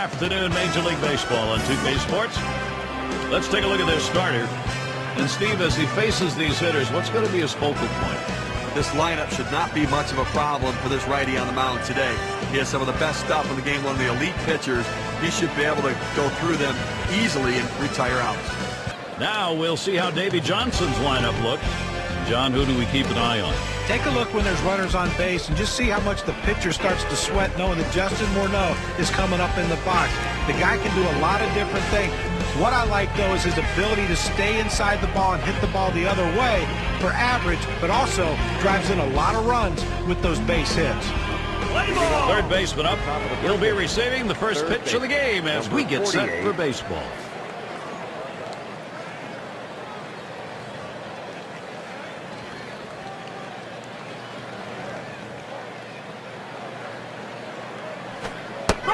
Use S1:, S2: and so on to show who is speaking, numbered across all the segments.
S1: afternoon, Major League Baseball on 2K Sports. Let's take a look at their starter. And Steve, as he faces these hitters, what's going to be his focal point?
S2: This lineup should not be much of a problem for this righty on the mound today. He has some of the best stuff in the game, one of the elite pitchers. He should be able to go through them easily and retire outs.
S1: Now we'll see how Davey Johnson's lineup looks. John, who do we keep an eye on?
S3: Take a look when there's runners on base and just see how much the pitcher starts to sweat knowing that Justin Morneau is coming up in the box. The guy can do a lot of different things. What I like, though, is his ability to stay inside the ball and hit the ball the other way for average, but also drives in a lot of runs with those base hits.
S1: Third baseman up. He'll be receiving the first pitch of the game as we get set for baseball.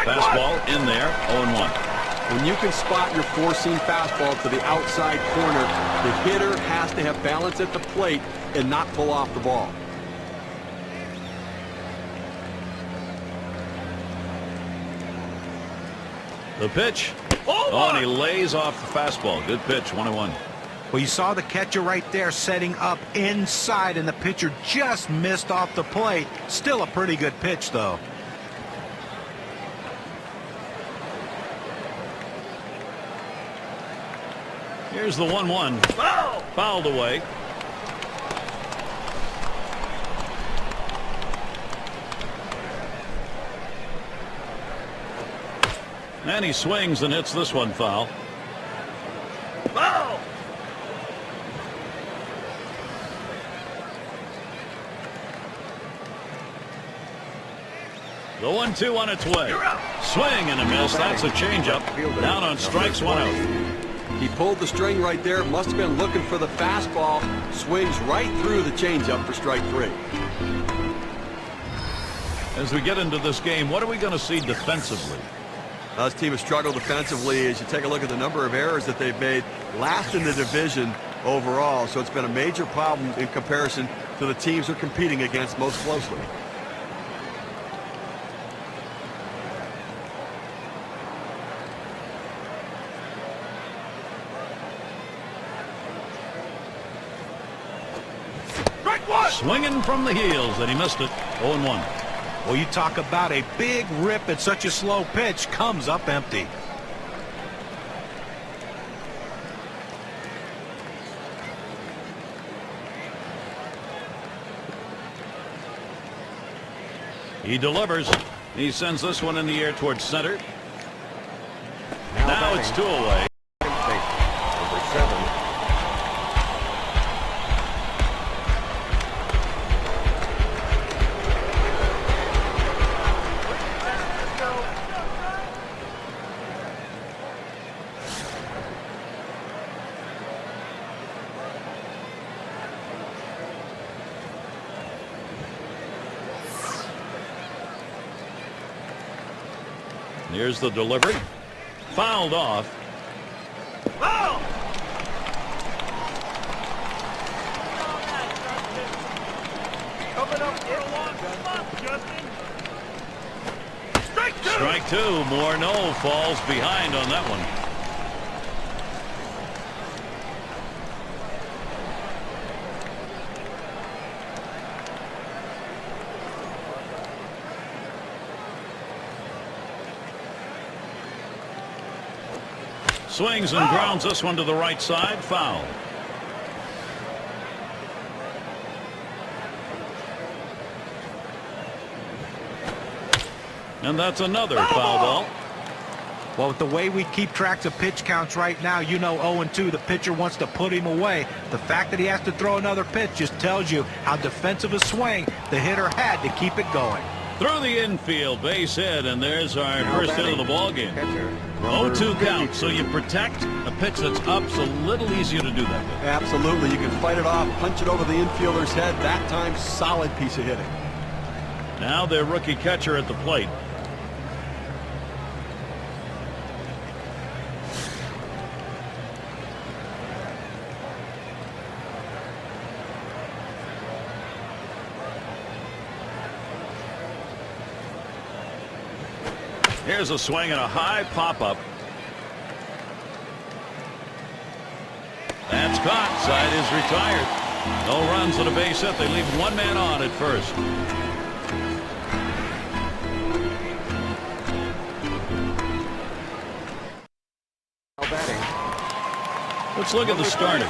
S1: Fastball in there, 0-1.
S2: When you can spot your four-seam fastball to the outside corner, the hitter has to have balance at the plate and not pull off the ball.
S1: The pitch. Oh, and he lays off the fastball. Good pitch, 1-1.
S3: Well, you saw the catcher right there setting up inside, and the pitcher just missed off the plate. Still a pretty good pitch, though.
S1: Here's the 1-1. Fouled away. And he swings and hits this one foul. Foul! The 1-2 on its way. Swing and a miss. That's a changeup. Down on strikes, 1 out.
S2: He pulled the string right there. Must have been looking for the fastball. Swings right through the changeup for strike 3.
S1: As we get into this game, what are we going to see defensively?
S2: This team has struggled defensively as you take a look at the number of errors that they've made. Last in the division overall, so it's been a major problem in comparison to the teams they're competing against most closely.
S1: Swinging from the heels, and he missed it. 0-1.
S3: Well, you talk about a big rip at such a slow pitch, comes up empty.
S1: He delivers. He sends this one in the air towards center. Now it's 2 away.
S2: Number 7.
S1: Here's the delivery. Fouled off. Foul! Strike 2. Morneau falls behind on that one. Swings and grounds this one to the right side. Foul. And that's another foul ball.
S3: Well, with the way we keep tracks of pitch counts right now, you know 0-2, the pitcher wants to put him away. The fact that he has to throw another pitch just tells you how defensive a swing the hitter had to keep it going.
S1: Through the infield, base hit, and there's our first hit of the ball game. 0-2 count, so you protect a pitch that's up. It's a little easier to do that with.
S2: Absolutely. You can fight it off, punch it over the infielder's head. That time, solid piece of hitting.
S1: Now their rookie catcher at the plate. Here's a swing and a high pop-up. That's caught. Side is retired. No runs and a base hit. They leave one man on at first. Let's look at the starter.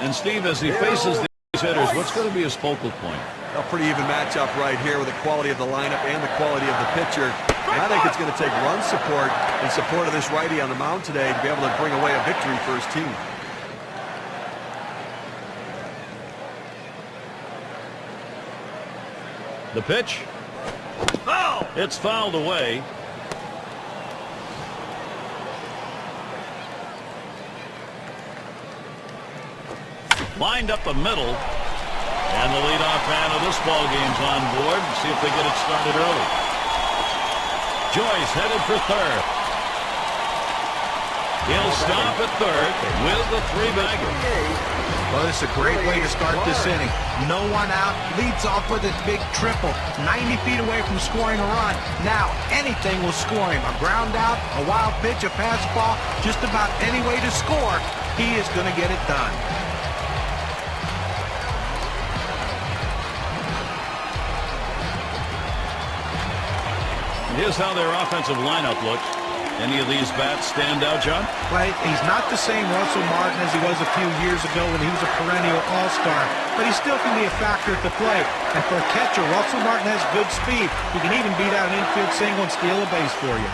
S1: And Steve, as he faces these hitters, what's going to be his focal point?
S2: A pretty even matchup right here with the quality of the lineup and the quality of the pitcher. And I think it's going to take run support in support of this righty on the mound today to be able to bring away a victory for his team.
S1: The pitch. Foul! It's fouled away. Lined up the middle. And the leadoff man of this ball game's on board. See if they get it started early. Joyce headed for third. He'll stop at third with the three-bagger.
S3: Well, it's a great way to start this inning. No one out, leads off with a big triple. 90 feet away from scoring a run. Now, anything will score him. A ground out, a wild pitch, a fastball, just about any way to score, he is going to get it done.
S1: Here's how their offensive lineup looks. Any of these bats stand out, John?
S3: Right, he's not the same Russell Martin as he was a few years ago when he was a perennial all-star, but he still can be a factor at the plate. And for a catcher, Russell Martin has good speed. He can even beat out an infield single and steal a base for you.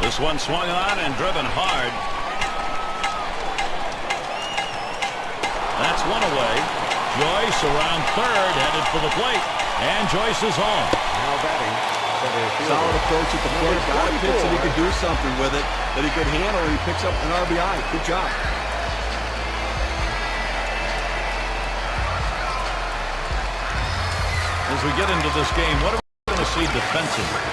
S1: This one swung on and driven hard. That's one away. Joyce around third, headed for the plate. And Joyce is home.
S2: Now batting. Solid approach at the plate. Got a pitch that he could do something with it, that he could handle, and he picks up an RBI. Good job.
S1: As we get into this game, what are we going to see defensively?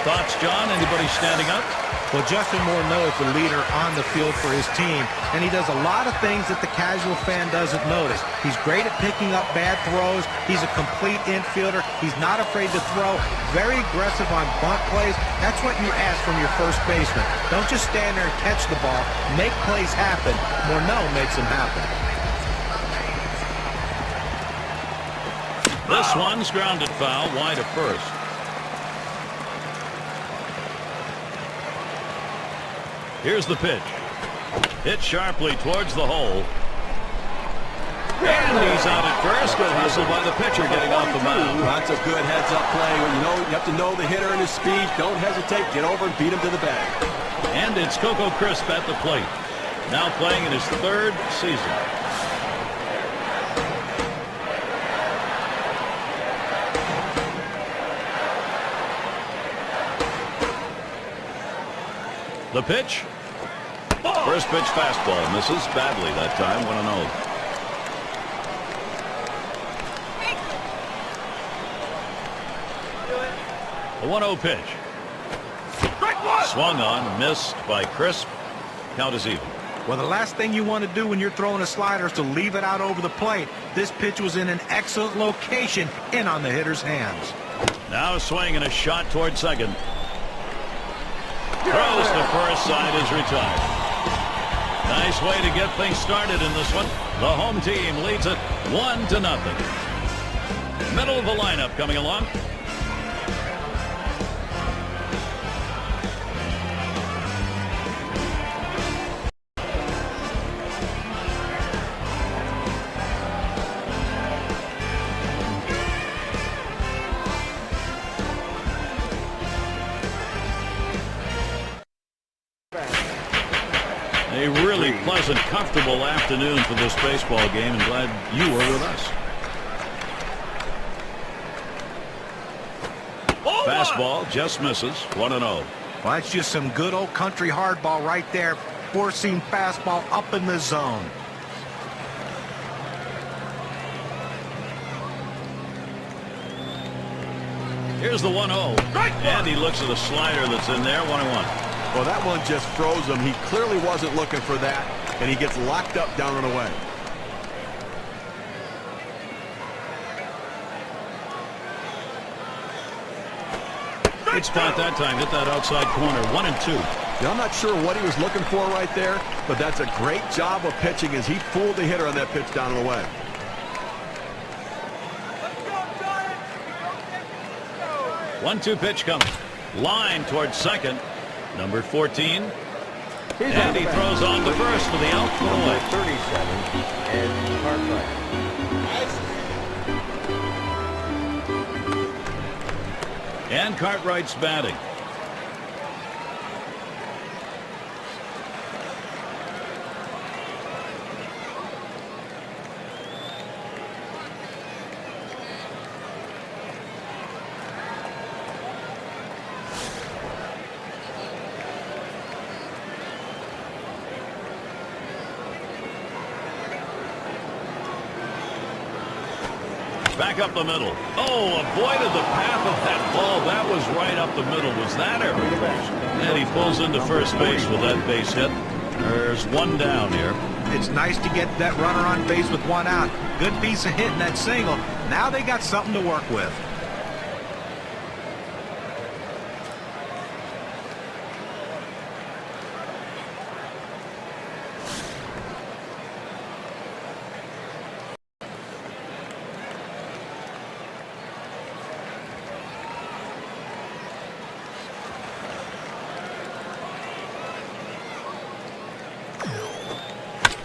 S1: Thoughts, John? Anybody standing up?
S3: Well, Justin Morneau is the leader on the field for his team, and he does a lot of things that the casual fan doesn't notice. He's great at picking up bad throws. He's a complete infielder. He's not afraid to throw. Very aggressive on bunt plays. That's what you ask from your first baseman. Don't just stand there and catch the ball. Make plays happen. Morneau makes them happen.
S1: This one's grounded foul, wide of first. Here's the pitch. Hit sharply towards the hole. And he's out at first. Good hustle by the pitcher getting off the mound.
S2: That's a good heads-up play. You have to know the hitter and his speed. Don't hesitate. Get over and beat him to the bag.
S1: And it's Coco Crisp at the plate. Now playing in his third season. The pitch. First pitch fastball. Misses badly that time. 1-0. A 1-0 pitch. Swung on. Missed by Crisp. Count is even.
S3: Well, the last thing you want to do when you're throwing a slider is to leave it out over the plate. This pitch was in an excellent location in on the hitter's hands.
S1: Now a swing and a shot toward second. Throws to first, side is retired. Nice way to get things started in this one. The home team leads it 1-0. Middle of the lineup coming along. A really pleasant, comfortable afternoon for this baseball game, and glad you were with us. Fastball just misses. 1-0.
S3: Well, that's just some good old country hardball right there. Four-seam fastball up in the zone.
S1: Here's the 1-0. And he looks at a slider that's in there. 1-1.
S2: Well, that one just froze him. He clearly wasn't looking for that, and he gets locked up down and away.
S1: Good spot that time. Hit that outside corner. 1-2.
S2: Now, I'm not sure what he was looking for right there, but that's a great job of pitching as he fooled the hitter on that pitch down and away.
S1: 1-2 pitch coming. Line towards second. Number 14. And he throws on to first for the out.
S4: Number 37 and Cartwright.
S1: And Cartwright's batting. Back up the middle. Oh, avoided the path of that ball. That was right up the middle. Was that error? And he pulls into first base with that base hit. There's one down here.
S3: It's nice to get that runner on base with one out. Good piece of hitting that single. Now they got something to work with.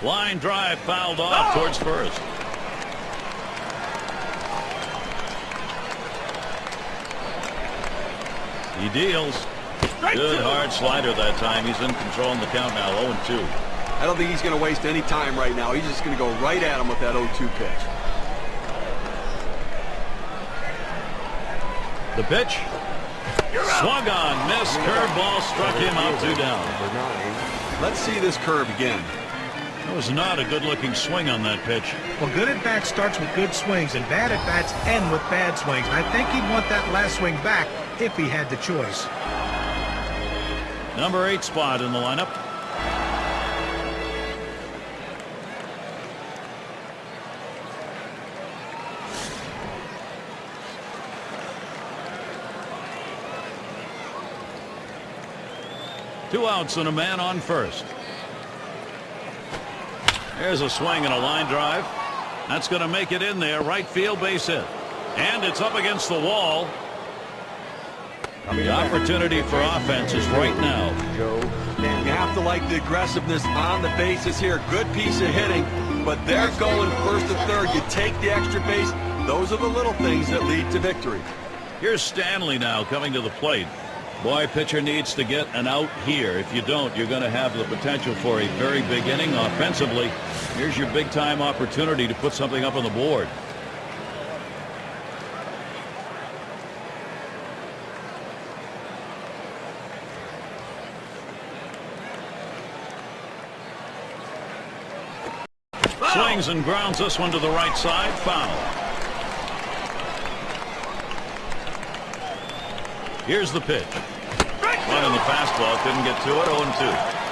S1: Line drive fouled off towards first. He deals. Good hard slider that time. He's in control in the count now. 0-2.
S2: I don't think he's going to waste any time right now. He's just going to go right at him with that 0-2 pitch.
S1: The pitch. Swung on. Missed. Curveball struck him out 2 down.
S2: Let's see this curve again.
S1: That was not a good-looking swing on that pitch.
S3: Well, good at-bat starts with good swings, and bad at-bats end with bad swings. I think he'd want that last swing back if he had the choice.
S1: Number 8 spot in the lineup. Two outs and a man on first. There's a swing and a line drive. That's going to make it in there. Right field base hit. And it's up against the wall. The opportunity for offense is right now.
S2: You have to like the aggressiveness on the bases here. Good piece of hitting, but they're going first and third. You take the extra base. Those are the little things that lead to victory.
S1: Here's Stanley now coming to the plate. Boy, pitcher needs to get an out here. If you don't, you're going to have the potential for a very big inning offensively. Here's your big-time opportunity to put something up on the board. Swings and grounds this one to the right side. Foul. Here's the pitch. One in the fastball. Couldn't get to it. 0-2.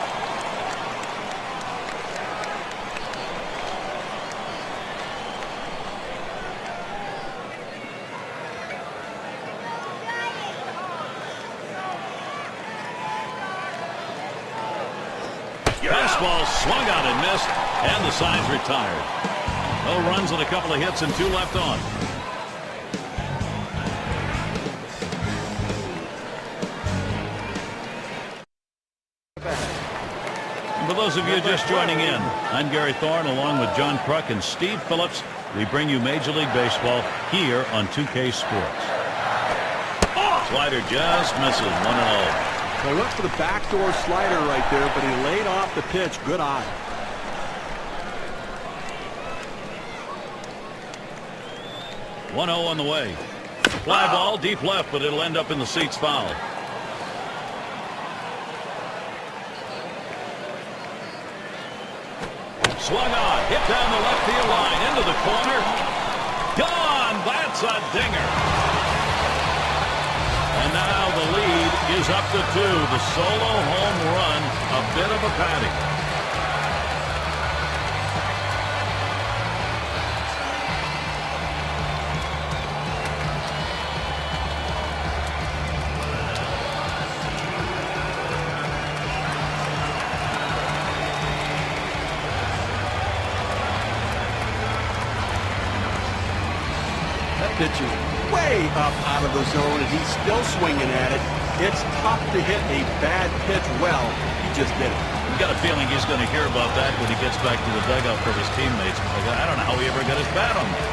S1: Fastball swung out and missed, and the side's retired. No runs and a couple of hits and 2 left on. For those of you just joining in, I'm Gary Thorne along with John Kruk and Steve Phillips. We bring you Major League Baseball here on 2K Sports. Slider just misses. 1-0.
S2: So he looked for the backdoor slider right there, but he laid off the pitch. Good eye.
S1: One 1-0 on the way. Fly ball deep left, but it'll end up in the seats. Foul. Swung on, hit down the left field line, into the corner. Gone! That's a dinger. And now the lead is up to 2. The solo home run, a bit of a patty.
S2: Pitch is way up out of the zone, and he's still swinging at it. It's tough to hit a bad pitch well. He just did it.
S1: I've got a feeling he's going to hear about that when he gets back to the dugout from his teammates. I don't know how he ever got his bat on that.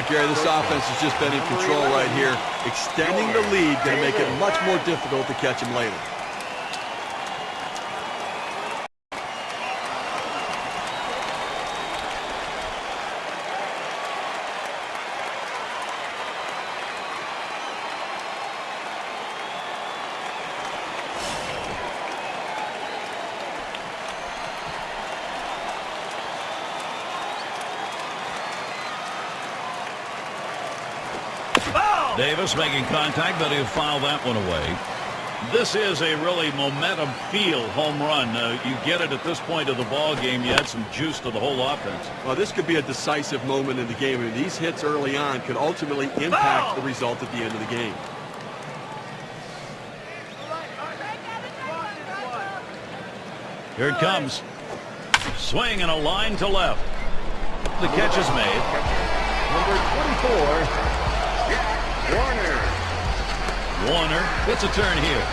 S2: Gary, this offense has just been in control right here. Extending the lead, going to make it much more difficult to catch him later.
S1: Davis making contact, but he'll foul that one away. This is a really momentum feel home run. You get it at this point of the ball game. You add some juice to the whole offense.
S2: Well, this could be a decisive moment in the game. And these hits early on could ultimately impact the result at the end of the game.
S1: Here it comes. Swing and a line to left. The catch is made.
S4: Number 24.
S1: Warner gets a turn here.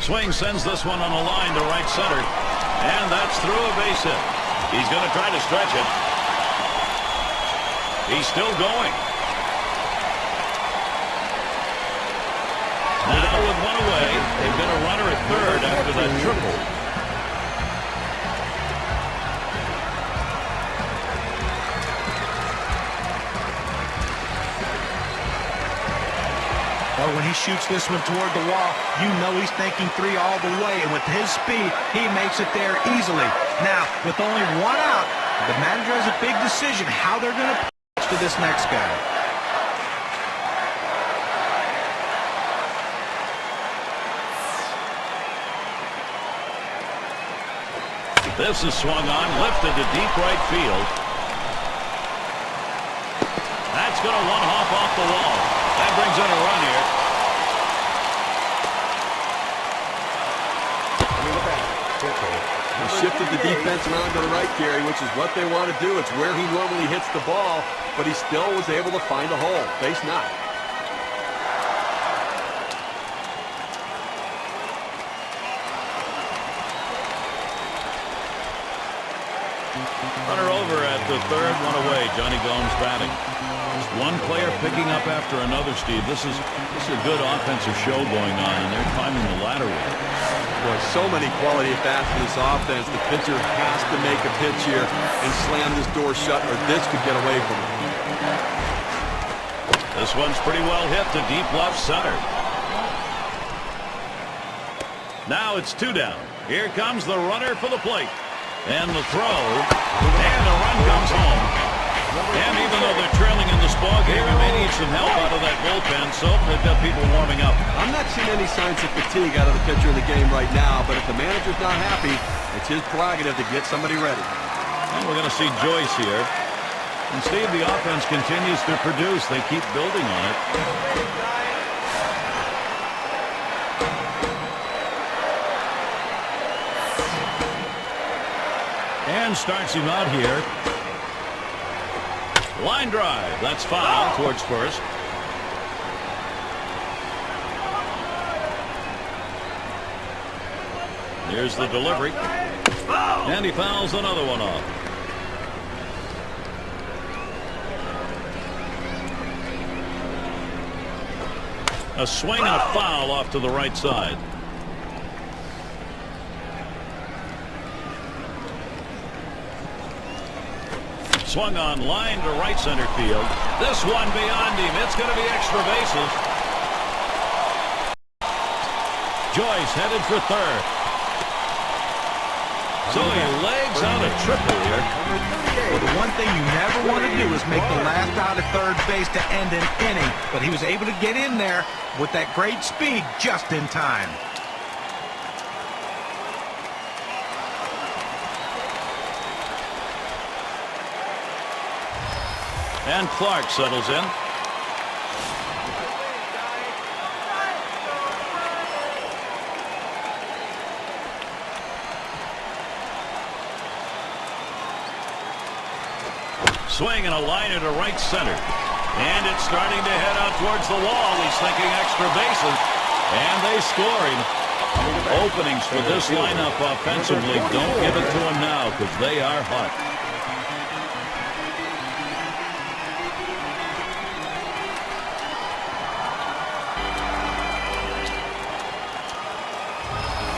S1: Swing sends this one on a line to right center. And that's through a base hit. He's going to try to stretch it. He's still going. Now with one away, they've got a runner at third after that triple.
S3: Well, when he shoots this one toward the wall, you know he's thinking 3 all the way. And with his speed, he makes it there easily. Now, with only 1 out, the manager has a big decision how they're going to pitch to this next guy.
S1: This is swung on, lifted to deep right field. That's going to one-hop off the wall. That brings in a run here.
S2: He shifted the defense around to the right, Gary, which is what they want to do. It's where he normally hits the ball, but he still was able to find a hole. Base knock.
S1: Runner over at the third, one away. Johnny Gomes batting. Just one player picking up after another, Steve. This is a good offensive show going on, and they're climbing the ladder with it.
S2: Boy, so many quality at-bats for this offense. The pitcher has to make a pitch here and slam this door shut, or this could get away from him.
S1: This one's pretty well hit to deep left center. Now it's 2 down. Here comes the runner for the plate. And the throw, and the run comes home. And even though they're trailing in this ballgame, you may need some help out of that bullpen, so they've got people warming up.
S2: I'm not seeing any signs of fatigue out of the pitcher in the game right now, but if the manager's not happy, it's his prerogative to get somebody ready.
S1: And we're going to see Joyce here. And Steve, the offense continues to produce. They keep building on it. And starts him out here. Line drive. That's foul towards first. Here's the delivery. And he fouls another one off. A swing and a foul off to the right side. Swung on line to right center field. This one beyond him. It's going to be extra bases. Joyce headed for third. So he legs out a triple here.
S3: Well, the one thing you never want to do is make the last out at third base to end an inning. But he was able to get in there with that great speed just in time.
S1: And Clark settles in. Swing and a liner to right center. And it's starting to head out towards the wall. He's thinking extra bases. And they score him. Openings for this lineup offensively. Don't give it to them now because they are hot.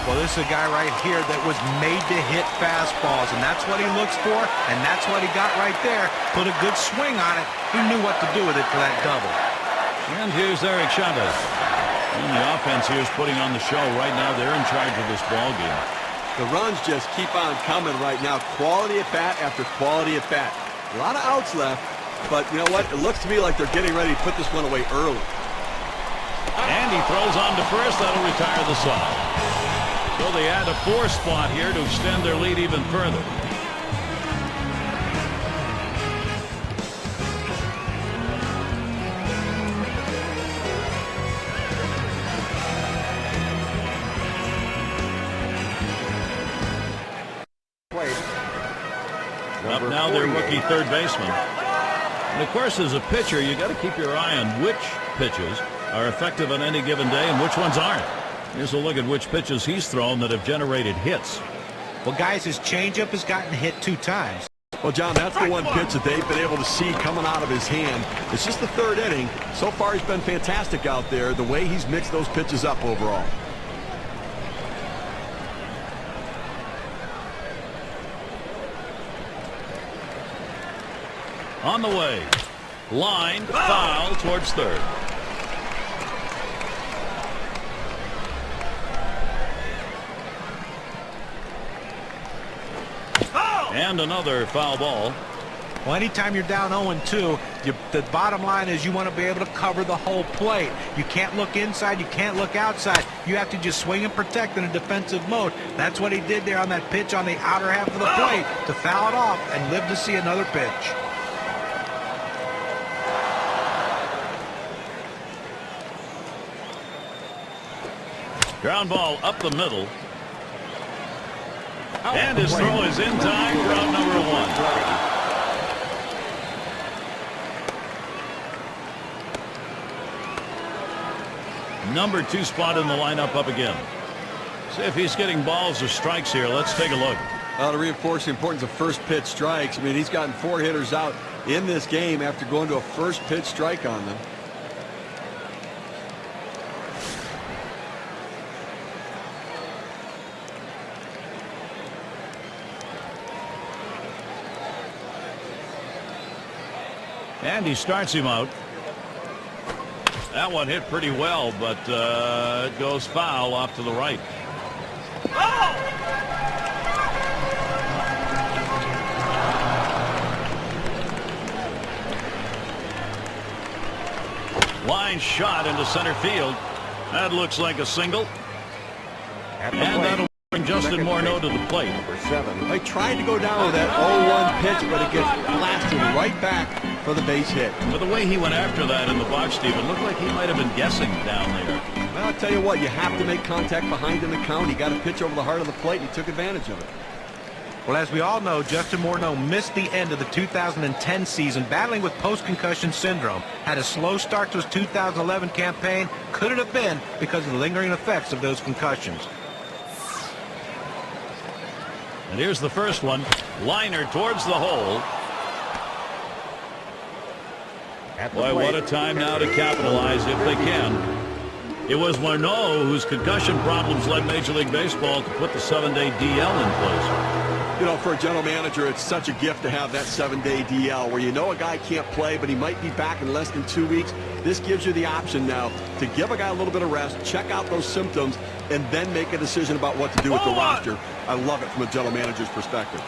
S3: Well, this is a guy right here that was made to hit fastballs, and that's what he looks for, and that's what he got right there. Put a good swing on it. He knew what to do with it for that double.
S1: And here's Eric Chavez. And the offense here is putting on the show. Right now, they're in charge of this ball game.
S2: The runs just keep on coming right now. Quality at bat after quality at bat. A lot of outs left, but you know what? It looks to me like they're getting ready to put this one away early.
S1: And he throws on to first. That'll retire the side. So they add a 4 spot here to extend their lead even further. Up now their rookie third baseman. And of course, as a pitcher, you got to keep your eye on which pitches are effective on any given day and which ones aren't. Here's a look at which pitches he's thrown that have generated hits.
S3: Well, guys, his changeup has gotten hit 2 times.
S2: Well, John, that's the one pitch that they've been able to see coming out of his hand. It's just the third inning. So far, he's been fantastic out there, the way he's mixed those pitches up overall.
S1: On the way. Line, foul towards third. And another foul ball.
S3: Well, anytime you're down 0-2, the bottom line is you want to be able to cover the whole plate. You can't look inside. You can't look outside. You have to just swing and protect in a defensive mode. That's what he did there on that pitch on the outer half of the plate to foul it off and live to see another pitch.
S1: Ground ball up the middle. And his throw is in time for out number 1. Number 2 spot in the lineup up again. See if he's getting balls or strikes here. Let's take a look.
S2: To reinforce the importance of first pitch strikes. I mean, he's gotten 4 hitters out in this game after going to a first pitch strike on them.
S1: And he starts him out. That one hit pretty well, but it goes foul off to the right. Line shot into center field. That looks like a single. And that'll bring Justin Morneau to the plate.
S4: Number 7.
S2: They tried to go down with that 0-1 pitch, but it gets blasted right back for the base hit.
S1: But the way he went after that in the box, Steve, it looked like he might have been guessing down there.
S2: Well, I'll tell you what, you have to make contact behind in the count. He got a pitch over the heart of the plate, and he took advantage of it.
S3: Well, as we all know, Justin Morneau missed the end of the 2010 season battling with post-concussion syndrome. Had a slow start to his 2011 campaign. Could it have been because of the lingering effects of those concussions?
S1: And here's the first one. Liner towards the hole. Boy, what a time now to capitalize if they can. It was Morneau whose concussion problems led Major League Baseball to put the 7-day DL in place.
S2: You know, for a general manager, it's such a gift to have that 7-day DL where you know a guy can't play, but he might be back in less than 2 weeks. This gives you the option now to give a guy a little bit of rest, check out those symptoms, and then make a decision about what to do with the roster. I love it from a general manager's perspective.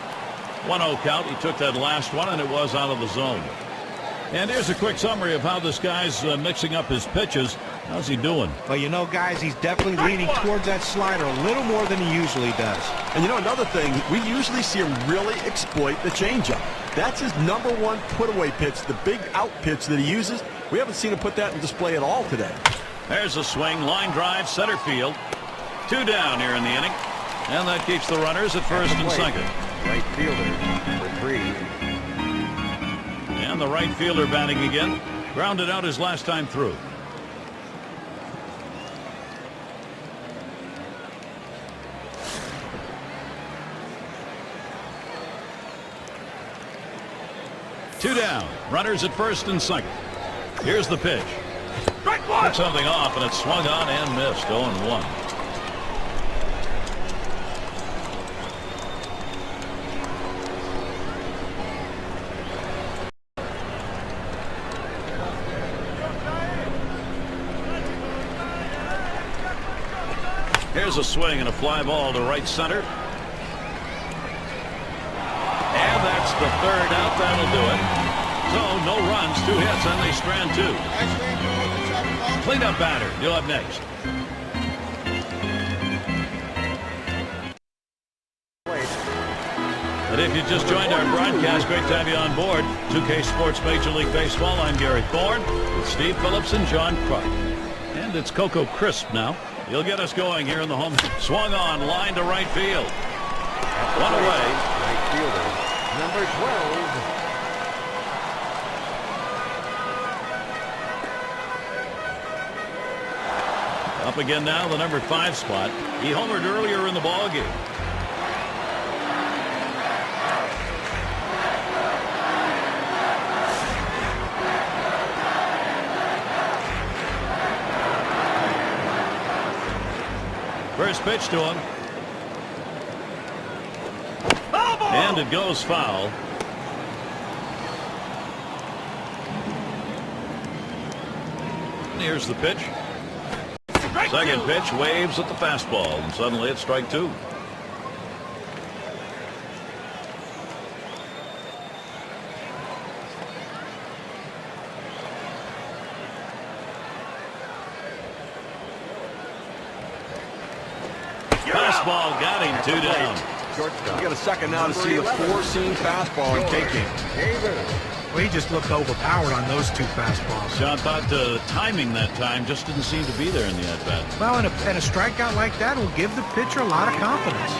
S1: 1-0 count. He took that last one, and it was out of the zone. And here's a quick summary of how this guy's mixing up his pitches. How's he doing?
S3: Well, you know, guys, he's definitely leaning towards that slider a little more than he usually does.
S2: And you know, another thing, we usually see him really exploit the changeup. That's his #1 put-away pitch, the big out pitch that he uses. We haven't seen him put that in display at all today.
S1: There's a swing, line drive, center field. 2 down here in the inning. And that keeps the runners at first and second.
S4: Right fielder, number 3.
S1: And the right fielder batting again. Grounded out his last time through. Two down. Runners at first and second. Here's the pitch. Took something off, and it swung on and missed. 0-1. Here's a swing and a fly ball to right center. And that's the 3rd out. That'll do it. So no runs, 2 hits, and they strand 2. Cleanup batter. You'll have next. And if you just joined our broadcast, great to have you on board. 2K Sports Major League Baseball. I'm Gary Thorne with Steve Phillips and John Kruk. And it's Coco Crisp now. He'll get us going here in the home. Swung on, line to right field. One away.
S4: Right fielder, number 12.
S1: Up again now, the number 5 spot. He homered earlier in the ball game. First pitch to him. And it goes foul. Here's the pitch. Second pitch, waves at the fastball, and suddenly it's strike 2. Fastball got him, 2 down.
S2: You got a second now to see the 4-seam fastball and take him.
S3: Well, he just looked overpowered on those 2 fastballs.
S1: John thought timing that time just didn't seem to be there in the at-bat.
S3: Well, and a strikeout like that will give the pitcher a lot of confidence.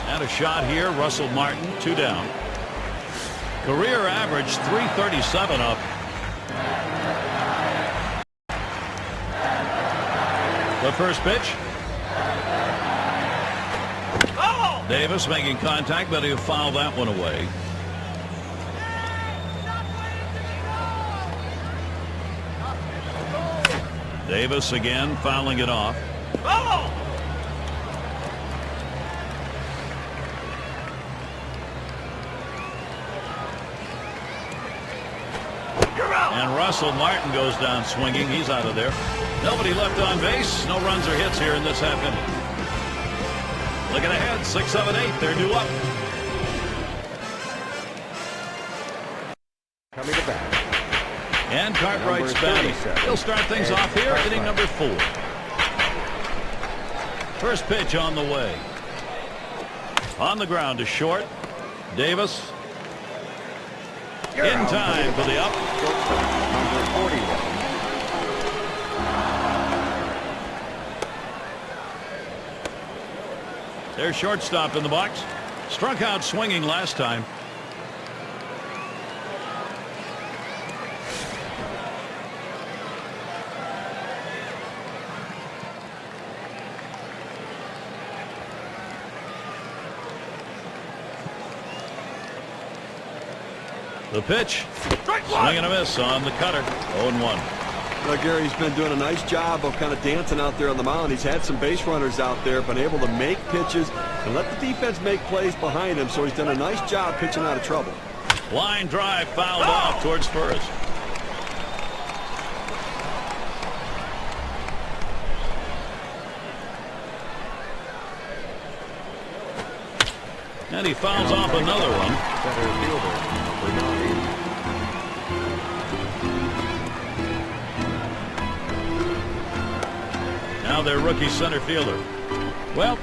S1: And a shot here, Russell Martin, 2 down. Career average, 337 up. The first pitch. Davis making contact, but he'll foul that one away. Davis again fouling it off. And Russell Martin goes down swinging. He's out of there. Nobody left on base. No runs or hits here in this half inning. Looking ahead, 6, 7, 8. They're due up.
S4: Coming to bat.
S1: And Cartwright's batting. He'll start things off here, inning number 4. First pitch on the way. On the ground to short. Davis. In time for the up.
S4: Number 41.
S1: Their shortstop in the box. Struck out swinging last time. The pitch. Swing and a miss on the cutter. 0-1.
S2: Well, Gary's been doing a nice job of kind of dancing out there on the mound. He's had some base runners out there, been able to make pitches and let the defense make plays behind him, so he's done a nice job pitching out of trouble.
S1: Line drive fouled off towards first. And he fouls off another one.
S4: Center fielder, number 9.
S1: Now their rookie center fielder. Well,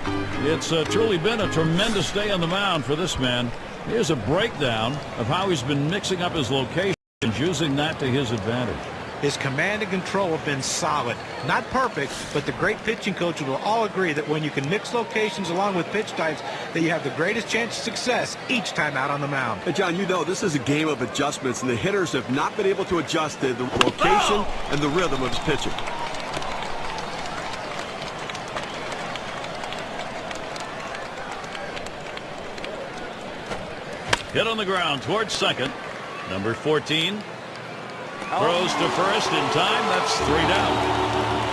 S1: it's truly been a tremendous day on the mound for this man. Here's a breakdown of how he's been mixing up his locations, using that to his advantage.
S3: His command and control have been solid. Not perfect, but the great pitching coaches will all agree that when you can mix locations along with pitch types, that you have the greatest chance of success each time out on the mound.
S2: Hey, John, you know this is a game of adjustments, and the hitters have not been able to adjust to the location and the rhythm of his pitching.
S1: Hit on the ground towards second. Number 14 throws to first in time. That's 3 down.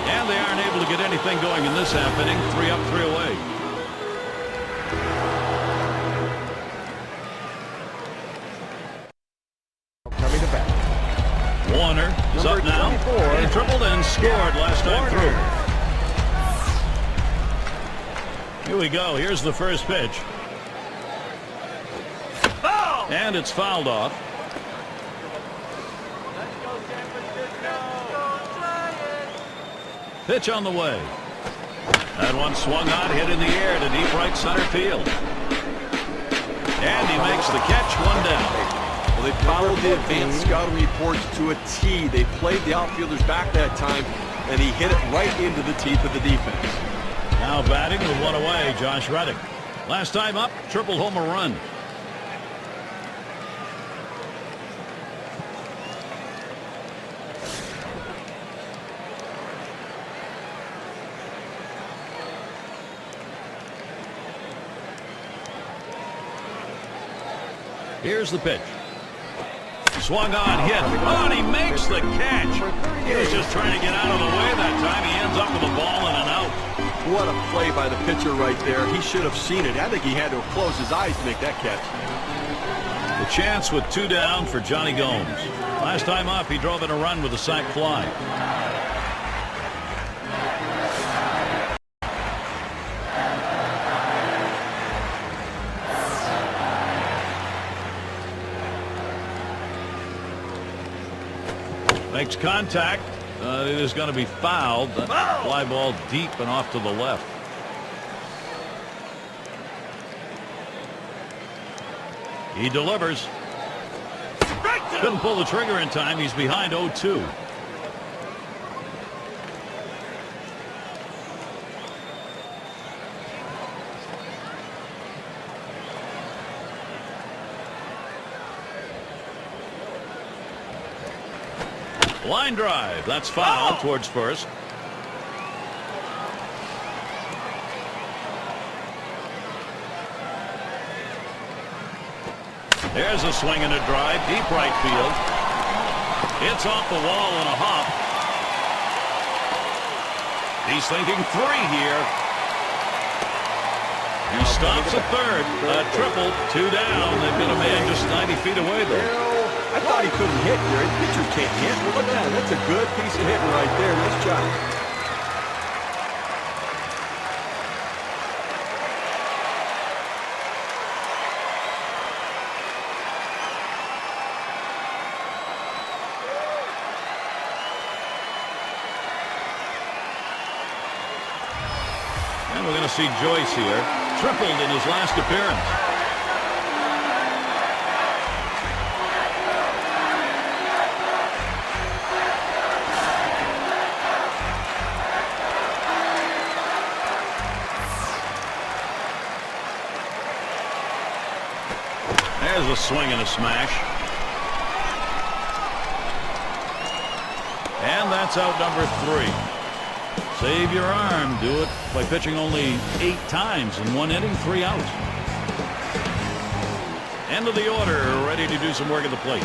S1: And they aren't able to get anything going in this half inning. 3 up, 3 away.
S4: Coming to bat.
S1: Warner is
S4: Number
S1: up now.
S4: 24.
S1: He tripled and scored last time through. Here we go. Here's the first pitch. And it's fouled off. Pitch on the way. That one swung on, hit in the air to deep right center field. And he makes the catch, 1 down.
S2: Well, they followed the advanced scouting reports to a T. They played the outfielders back that time, and he hit it right into the teeth of the defense.
S1: Now batting with 1 away, Josh Reddick. Last time up, triple homer run. Here's the pitch. Swung on, hit. Oh, and he makes the catch. He was just trying to get out of the way that time. He ends up with a ball and an out.
S2: What a play by the pitcher right there. He should have seen it. I think he had to have closed his eyes to make that catch.
S1: The chance with 2 down for Johnny Gomes. Last time up, he drove in a run with a sac fly. Makes contact. It is going to be fouled. That fly ball deep and off to the left. He delivers. Couldn't pull the trigger in time. He's behind 0-2. Line drive. That's foul towards first. There's a swing and a drive. Deep right field. It's off the wall and a hop. He's thinking 3 here. He stops at third. A triple. 2 down. They've got a man just 90 feet away there.
S2: I thought he couldn't hit here. The pitcher can't hit. Well, look at that. That's a good piece of hitting right there. Nice job.
S1: And we're going to see Joyce here. Tripled in his last appearance. There's a swing and a smash. And that's out number 3. Save your arm. Do it by pitching only 8 times in 1 inning, 3 outs. End of the order. Ready to do some work at the plate.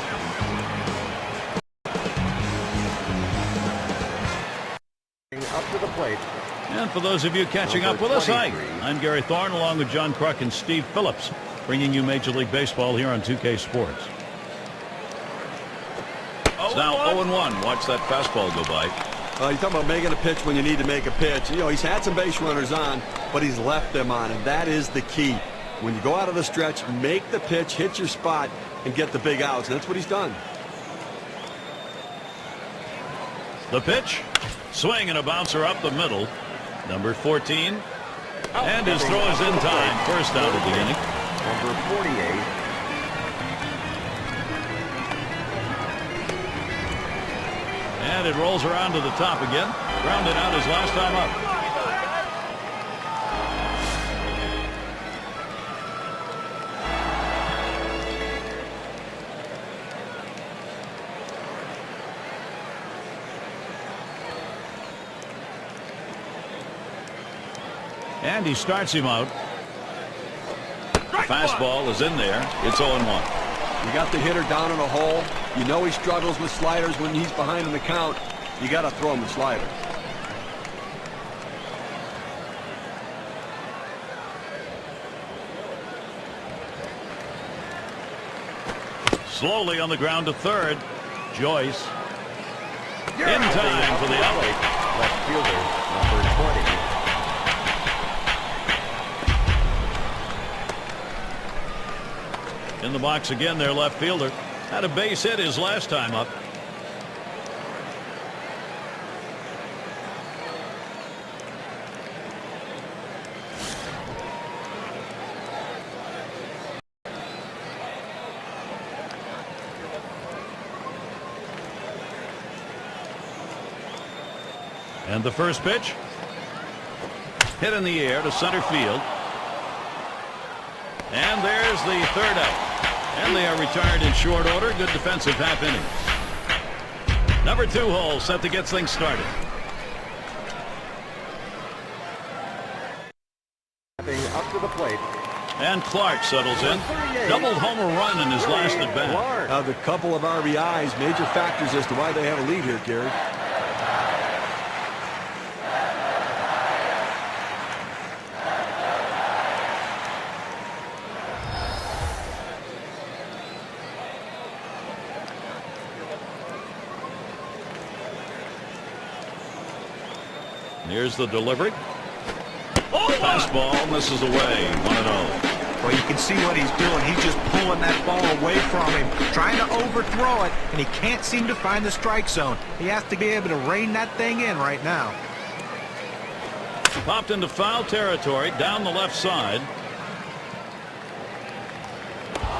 S4: plate.
S1: And for those of you catching up with us, hi, I'm Gary Thorne along with John Kruk and Steve Phillips, bringing you Major League Baseball here on 2K Sports. It's now 0-1. Watch that fastball go by.
S2: You're talking about making a pitch when you need to make a pitch. You know, he's had some base runners on, but he's left them on, and that is the key. When you go out of the stretch, make the pitch, hit your spot, and get the big outs. And that's what he's done.
S1: The pitch. Swing and a bouncer up the middle. Number 14. And his throw is in time. First out of the inning.
S4: Number 48.
S1: And it rolls around to the top again. Grounded out his last time up. And he starts him out. Fastball is in there. It's 0-1.
S2: You got the hitter down in a hole. You know he struggles with sliders when he's behind in the count. You got to throw him the slider.
S1: Slowly on the ground to third. Joyce. In time for the out.
S4: Left fielder, number 20.
S1: In the box again, their left fielder. Had a base hit his last time up. And the first pitch. Hit in the air to center field. And there's the third out. And they are retired in short order. Good defensive half inning. Number 2 hole set to get things started.
S4: Up to the plate.
S1: And Clark settles in. Doubled homer run in his last at bat.
S2: The couple of RBIs, major factors as to why they have a lead here, Gary.
S1: Here's the delivery. Fastball misses away. 1-0.
S3: Well, you can see what he's doing. He's just pulling that ball away from him, trying to overthrow it, and he can't seem to find the strike zone. He has to be able to rein that thing in right now.
S1: Popped into foul territory down the left side.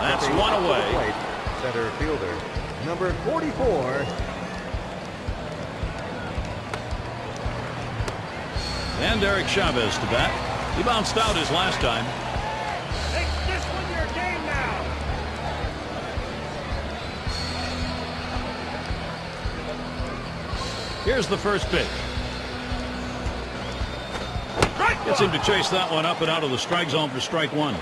S1: That's one away.
S4: Center fielder, number 44.
S1: And Eric Chavez to bat. He bounced out his last time.
S5: Make this one your game now.
S1: Here's the first pitch. Gets him to chase that one up and out of the strike zone for strike one.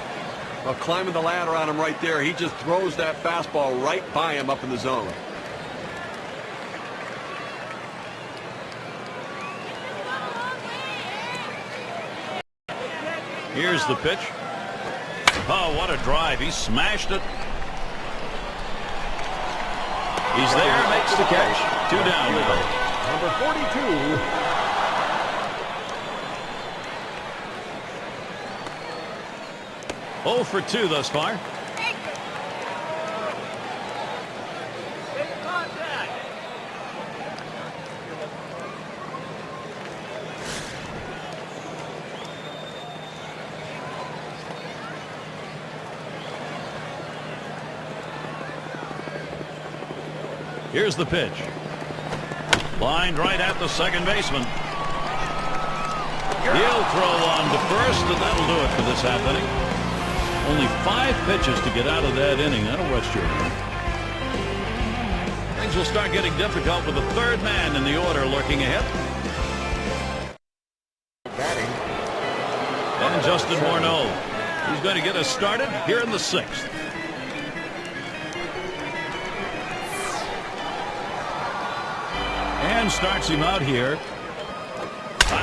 S2: Well, climbing the ladder on him right there. He just throws that fastball right by him up in the zone.
S1: Here's the pitch. Oh, what a drive. He smashed it. He's there, makes the catch. 2 down.
S4: Number 42.
S1: Oh for 2 thus far. Here's the pitch. Lined right at the second baseman. He'll throw on to first, and that'll do it for this half inning. Only 5 pitches to get out of that inning. That'll rest your mind. Things will start getting difficult with the third man in the order lurking ahead. And Justin Morneau. He's going to get us started here in the 6th. And starts him out here.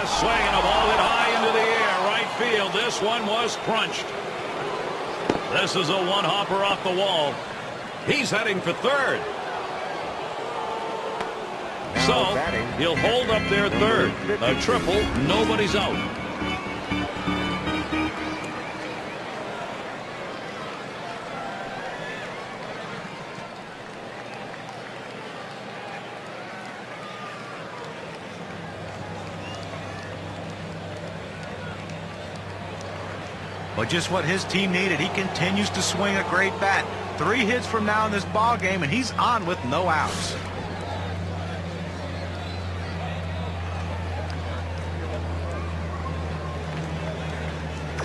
S1: a swing and a ball hit high into the air. Right field. This one was crunched. This is a one-hopper off the wall. He's heading for third. So he'll hold up there third. A triple. Nobody's out.
S3: But just what his team needed. He continues to swing a great bat. 3 hits from now in this ball game, and he's on with no outs.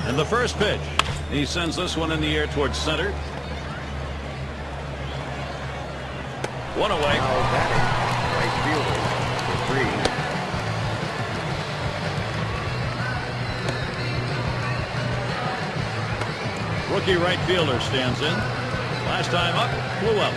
S1: And the first pitch. He sends this one in the air towards center. One away.
S4: Now batting, right fielder for 3.
S1: Rookie right fielder stands in. Last time up, flew out.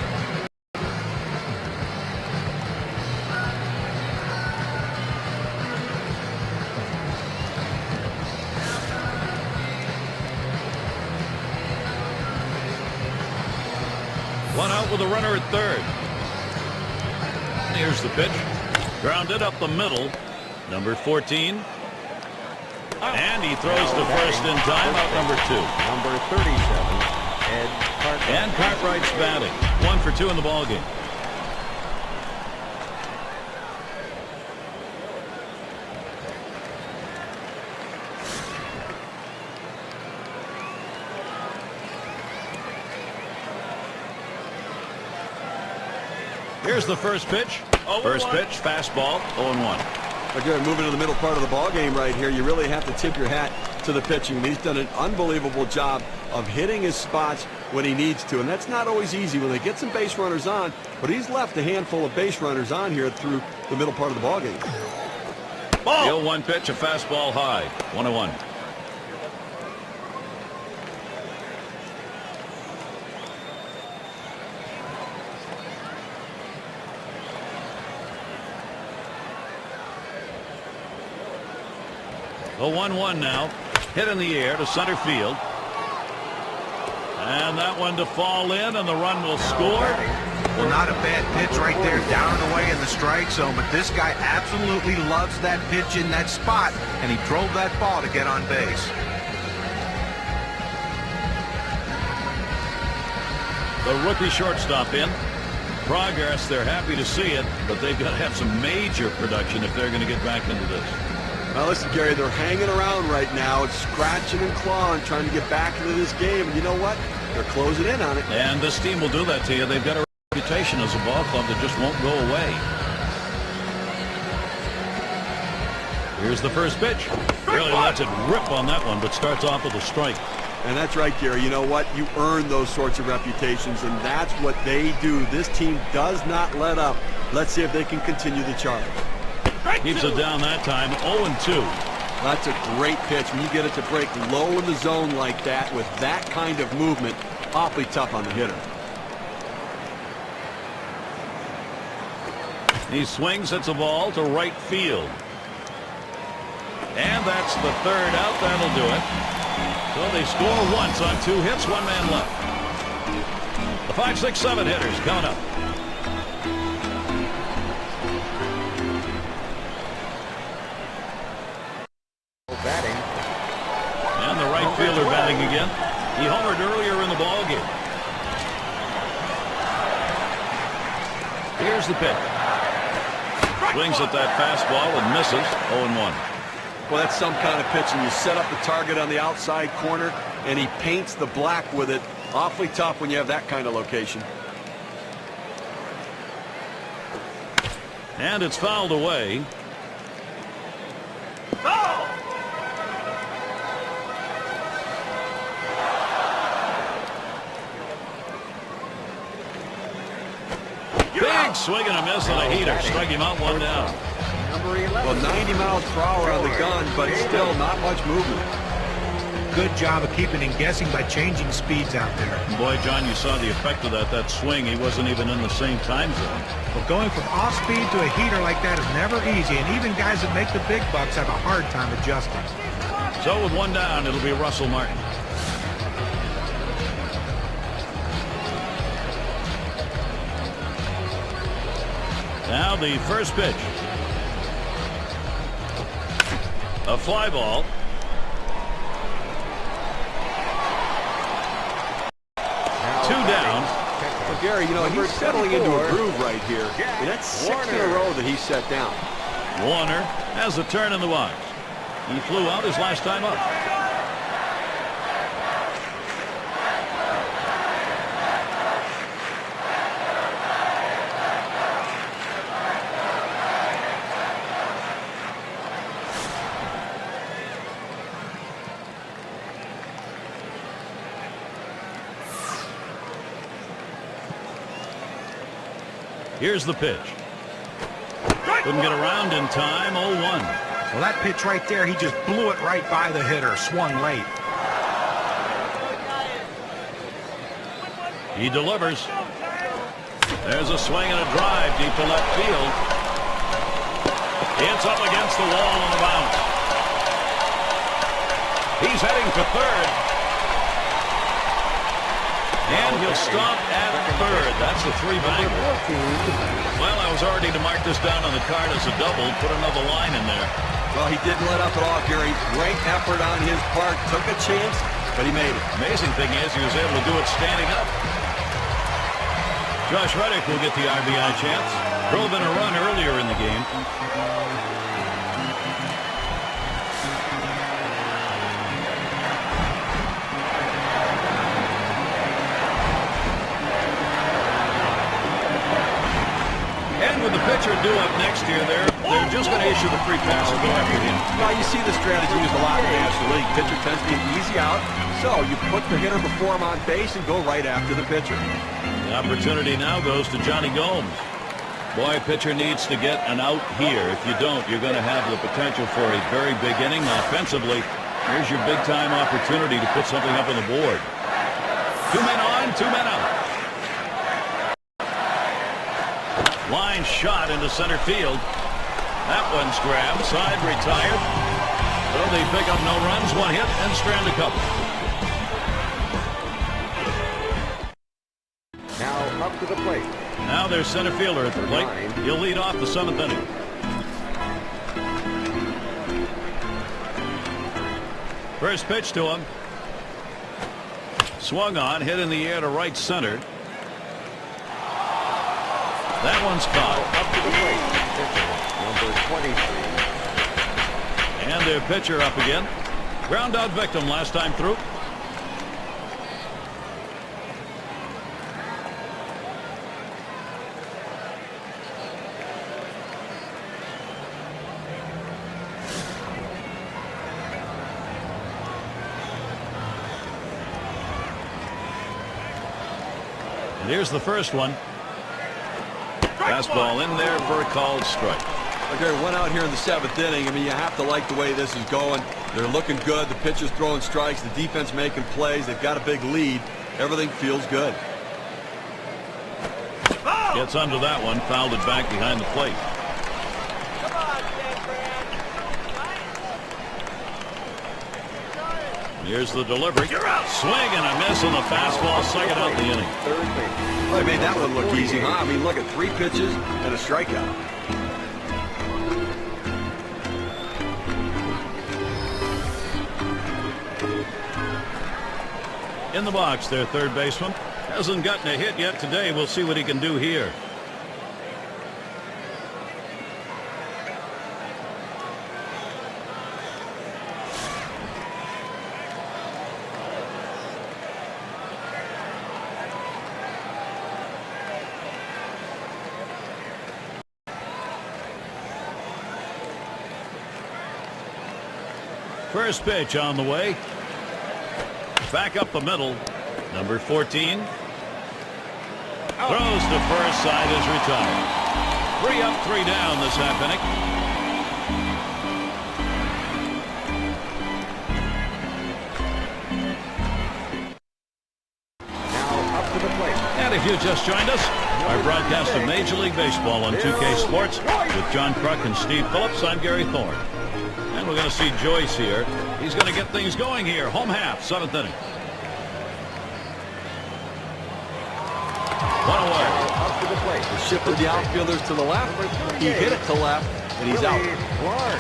S1: One out with a runner at third. Here's the pitch. Grounded up the middle. Number 14. And he throws to first in time, out number 2.
S4: Number 37, Ed Cartwright.
S1: And Cartwright's batting. 1 for 2 in the ballgame. Here's the first pitch. First pitch, fastball, 0-1.
S2: Again, moving to the middle part of the ball game right here, you really have to tip your hat to the pitching. He's done an unbelievable job of hitting his spots when he needs to, and that's not always easy when they get some base runners on, but he's left a handful of base runners on here through the middle part of the ball game.
S1: The 0-1 pitch, a fastball high, 1-1. A 1-1 now. Hit in the air to center field. And that one to fall in, and the run will score.
S3: Well, not a bad pitch right there, down and away in the strike zone, but this guy absolutely loves that pitch in that spot, and he drove that ball to get on base.
S1: The rookie shortstop in. Progress, they're happy to see it, but they've got to have some major production if they're going to get back into this.
S2: Now listen, Gary, they're hanging around right now. It's scratching and clawing, trying to get back into this game. And you know what? They're closing in on it.
S1: And this team will do that to you. They've got a reputation as a ball club that just won't go away. Here's the first pitch. Really lets it rip on that one, but starts off with a strike.
S2: And that's right, Gary. You know what? You earn those sorts of reputations, and that's what they do. This team does not let up. Let's see if they can continue the charge.
S1: Keeps it down that time, 0-2.
S2: That's a great pitch. When you get it to break low in the zone like that with that kind of movement, awfully tough on the hitter.
S1: He swings, hits a ball to right field. And that's the third out. That'll do it. So they score once on 2 hits, 1 man left. The 5, 6, 7 hitters coming up.
S4: Batting.
S1: And the right fielder batting again. He homered earlier in the ball game. Here's the pitch. Swings at that fastball and misses. 0-1.
S2: Well, that's some kind of pitching. You set up the target on the outside corner, and he paints the black with it. Awfully tough when you have that kind of location.
S1: And it's fouled away. Big swing and a miss on a heater. Strike him out, 1 down.
S4: Number 11.
S2: Well, 90 miles per hour on the gun, but still not much movement.
S3: good job of keeping him guessing by changing speeds out there.
S1: Boy, John, you saw the effect of that swing. He wasn't even in the same time zone.
S3: But going from off-speed to a heater like that is never easy, and even guys that make the big bucks have a hard time adjusting.
S1: So with one down, it'll be Russell Martin. Now the first pitch. A fly ball. Two down.
S2: Well, Gary, you know, he's settling into a groove right here. And that's 6 in a row that he's set down.
S1: Warner has a turn in the box. He flew out his last time up. Here's the pitch. Couldn't get around in time. 0-1.
S3: Well, that pitch right there, he just blew it right by the hitter, swung late.
S1: He delivers. There's a swing and a drive deep to left field. It's up against the wall on the bounce. He's heading to third. And he'll stop at third. That's a three-bagger. Well, I was already to mark this down on the card as a double. Put another line in there.
S2: Well, he didn't let up at all, Gary. Great effort on his part. Took a chance, but he made it.
S1: Amazing thing is he was able to do it standing up. Josh Reddick will get the RBI chance. Drove in a run earlier in the game. And with the pitcher due up next year, they're just going to issue the free pass and go after him.
S2: Well, you see the strategy used a lot in the National League. Pitcher tends to be an easy out, so you put the hitter before him on base and go right after the pitcher.
S1: The opportunity now goes to Johnny Gomes. Boy, pitcher needs to get an out here. If you don't, you're going to have the potential for a very big inning. Offensively, here's your big-time opportunity to put something up on the board. 2 men on, 2 men out. Line shot into center field. That one's grabbed. Side retired. So they pick up no runs, 1 hit, and strand a couple.
S4: Now up to the plate.
S1: Now there's center fielder at the plate. He'll lead off the 7th inning. First pitch to him. Swung on, hit in the air to right center. That one's caught.
S4: Up to the plate. Pitcher, number 23.
S1: And their pitcher up again. Ground out victim last time through. And here's the first one. Fastball in there for a called strike.
S2: Okay, one out here in the 7th inning. I mean, you have to like the way this is going. They're looking good. The pitcher's throwing strikes. The defense making plays. They've got a big lead. Everything feels good.
S1: Gets under that one. Fouled it back behind the plate. Here's the delivery. Swing and a miss on the fastball. Second out the inning.
S2: Well, they made that one look easy, huh? I mean, look at 3 pitches and a strikeout.
S1: In the box, their third baseman. Hasn't gotten a hit yet today. We'll see what he can do here. First pitch on the way. Back up the middle. Number 14. Throws to first. Side is retired. 3 up, 3 down this half inning. If you just joined us, our broadcast of Major League Baseball on 2K Sports with John Kruk and Steve Phillips. I'm Gary Thorne. And we're going to see Joyce here. He's going to get things going here. Home half, 7th inning. One away.
S4: Up to the plate.
S2: He shifted the outfielders to the left. He hit it to left, and he's out.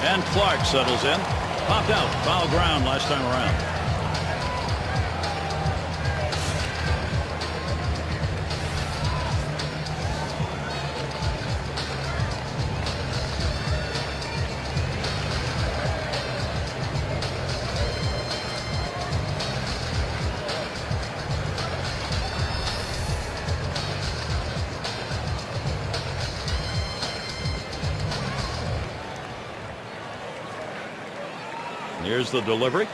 S1: And Clark settles in. Popped out. Foul ground last time around. Here's the delivery.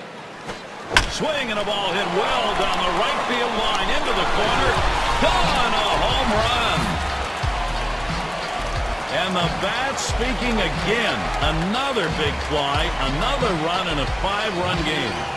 S1: Swing and a ball hit well down the right field line into the corner. Gone, a home run. And the bat speaking again. Another big fly, another run in a 5-run game.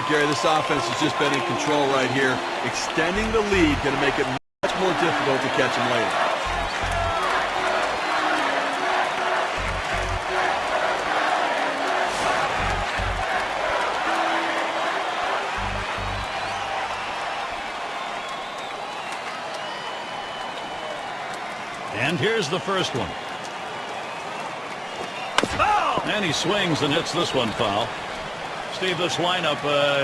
S2: Gary, this offense has just been in control right here. Extending the lead going to make it much more difficult to catch them later.
S1: And here's the first one. And he swings and hits this one foul. Steve, this lineup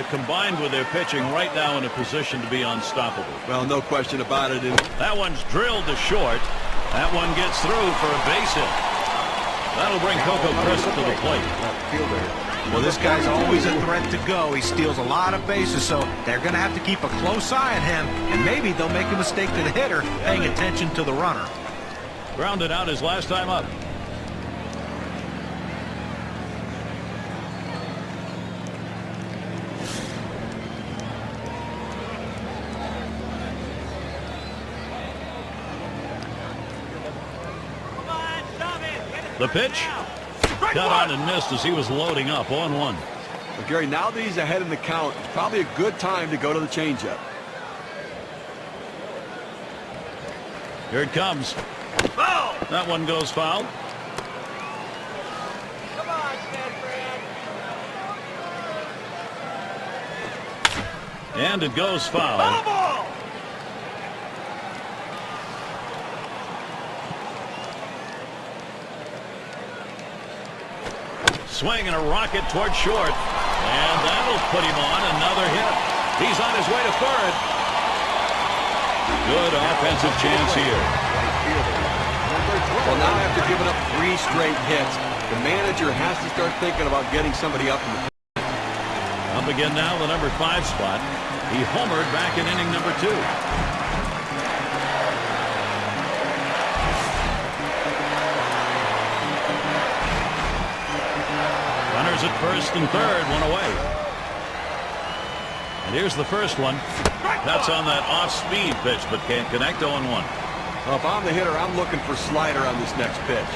S1: combined with their pitching right now in a position to be unstoppable.
S2: Well, no question about it.
S1: That one's drilled to short. That one gets through for a base hit. That'll bring Coco Crisp to the plate.
S3: Well, this guy's always a threat to go. He steals a lot of bases, so they're going to have to keep a close eye on him, and maybe they'll make a mistake to the hitter paying attention to the runner.
S1: Grounded out his last time up. The pitch. Cut on and missed as he was loading up. 0-1.
S2: Well, Gary, now that he's ahead in the count, it's probably a good time to go to the changeup.
S1: Here it comes. Foul. That one goes foul.
S5: Come on, Fred.
S1: And it goes foul. Swing and a rocket toward short. And that'll put him on another hit. He's on his way to third. Good offensive chance here.
S2: Well, now after giving up 3 straight hits, the manager has to start thinking about getting somebody up in the field.
S1: Up again now, the number 5 spot. He homered back in inning number 2. Runners at first and third, one away. And here's the first one. That's on that off-speed pitch, but can't connect. 0-1.
S2: Well, if I'm the hitter, I'm looking for slider on this next pitch.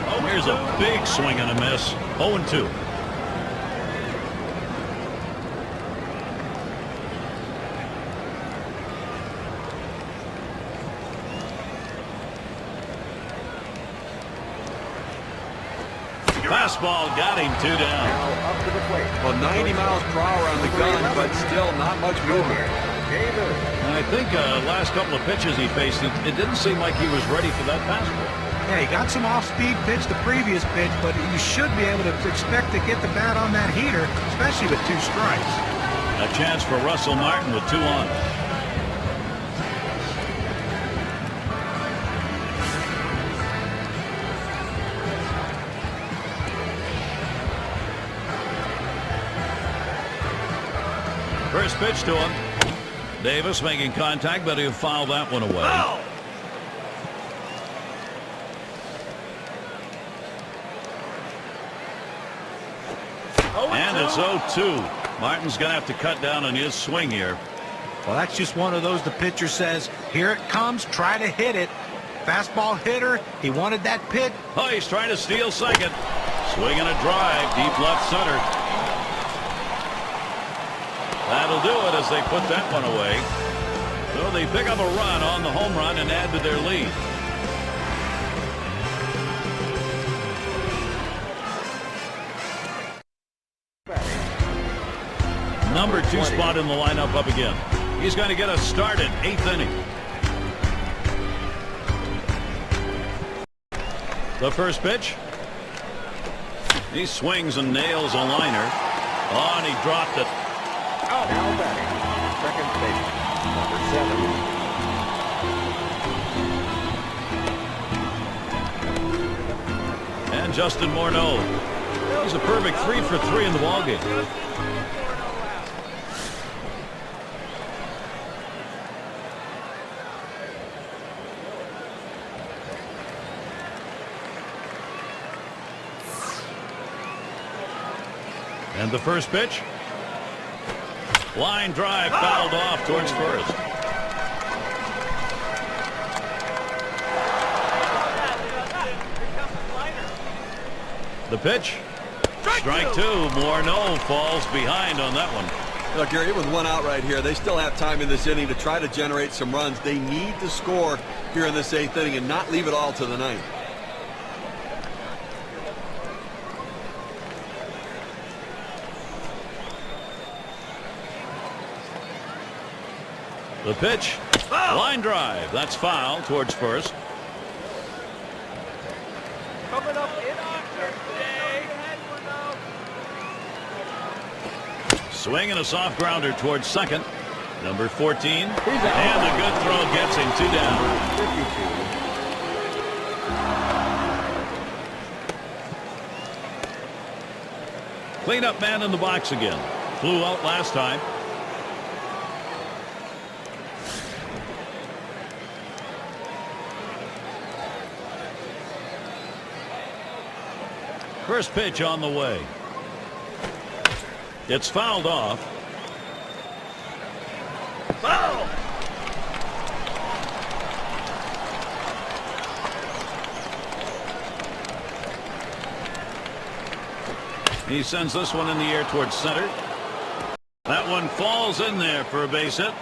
S1: Oh, here's a big swing and a miss. 0-2. Fastball got him 2 down.
S4: Up to the plate.
S2: Well, 90 miles per hour on the gun, but still not much movement.
S1: And I think last couple of pitches he faced, it didn't seem like he was ready for that fastball.
S3: Yeah, he got some off-speed pitch the previous pitch, but you should be able to expect to get the bat on that heater, especially with 2 strikes.
S1: A chance for Russell Martin with 2 on. First pitch to him. Davis making contact, but he'll foul that one away. And it's 0-2. Martin's going to have to cut down on his swing here.
S3: Well, that's just one of those the pitcher says, here it comes, try to hit it. Fastball hitter, he wanted that pitch.
S1: Oh, he's trying to steal second. Swinging a drive, deep left center. That'll do it as they put that one away. So they pick up a run on the home run and add to their lead. Number 2 spot in the lineup up again. He's going to get us started, 8th inning. The first pitch. He swings and nails a liner. Oh, and he dropped it.
S4: Now batting, second baseman, number 7.
S1: And Justin Morneau. He's a perfect 3 for 3 in the ballgame. And the first pitch. Line drive fouled off towards first. The pitch. Strike 2. Morneau falls behind on that one.
S2: Look, Gary, with one out right here, they still have time in this inning to try to generate some runs. They need to score here in this 8th inning and not leave it all to the 9th.
S1: The pitch. Line drive. That's foul towards first.
S5: Coming up in Oxford.
S1: Swing and a soft grounder towards second. Number 14. And a good throw gets him 2 down.
S4: 52.
S1: Cleanup man in the box again. Flew out last time. First pitch on the way. It's fouled off. Foul! He sends this one in the air towards center. That one falls in there for a base hit.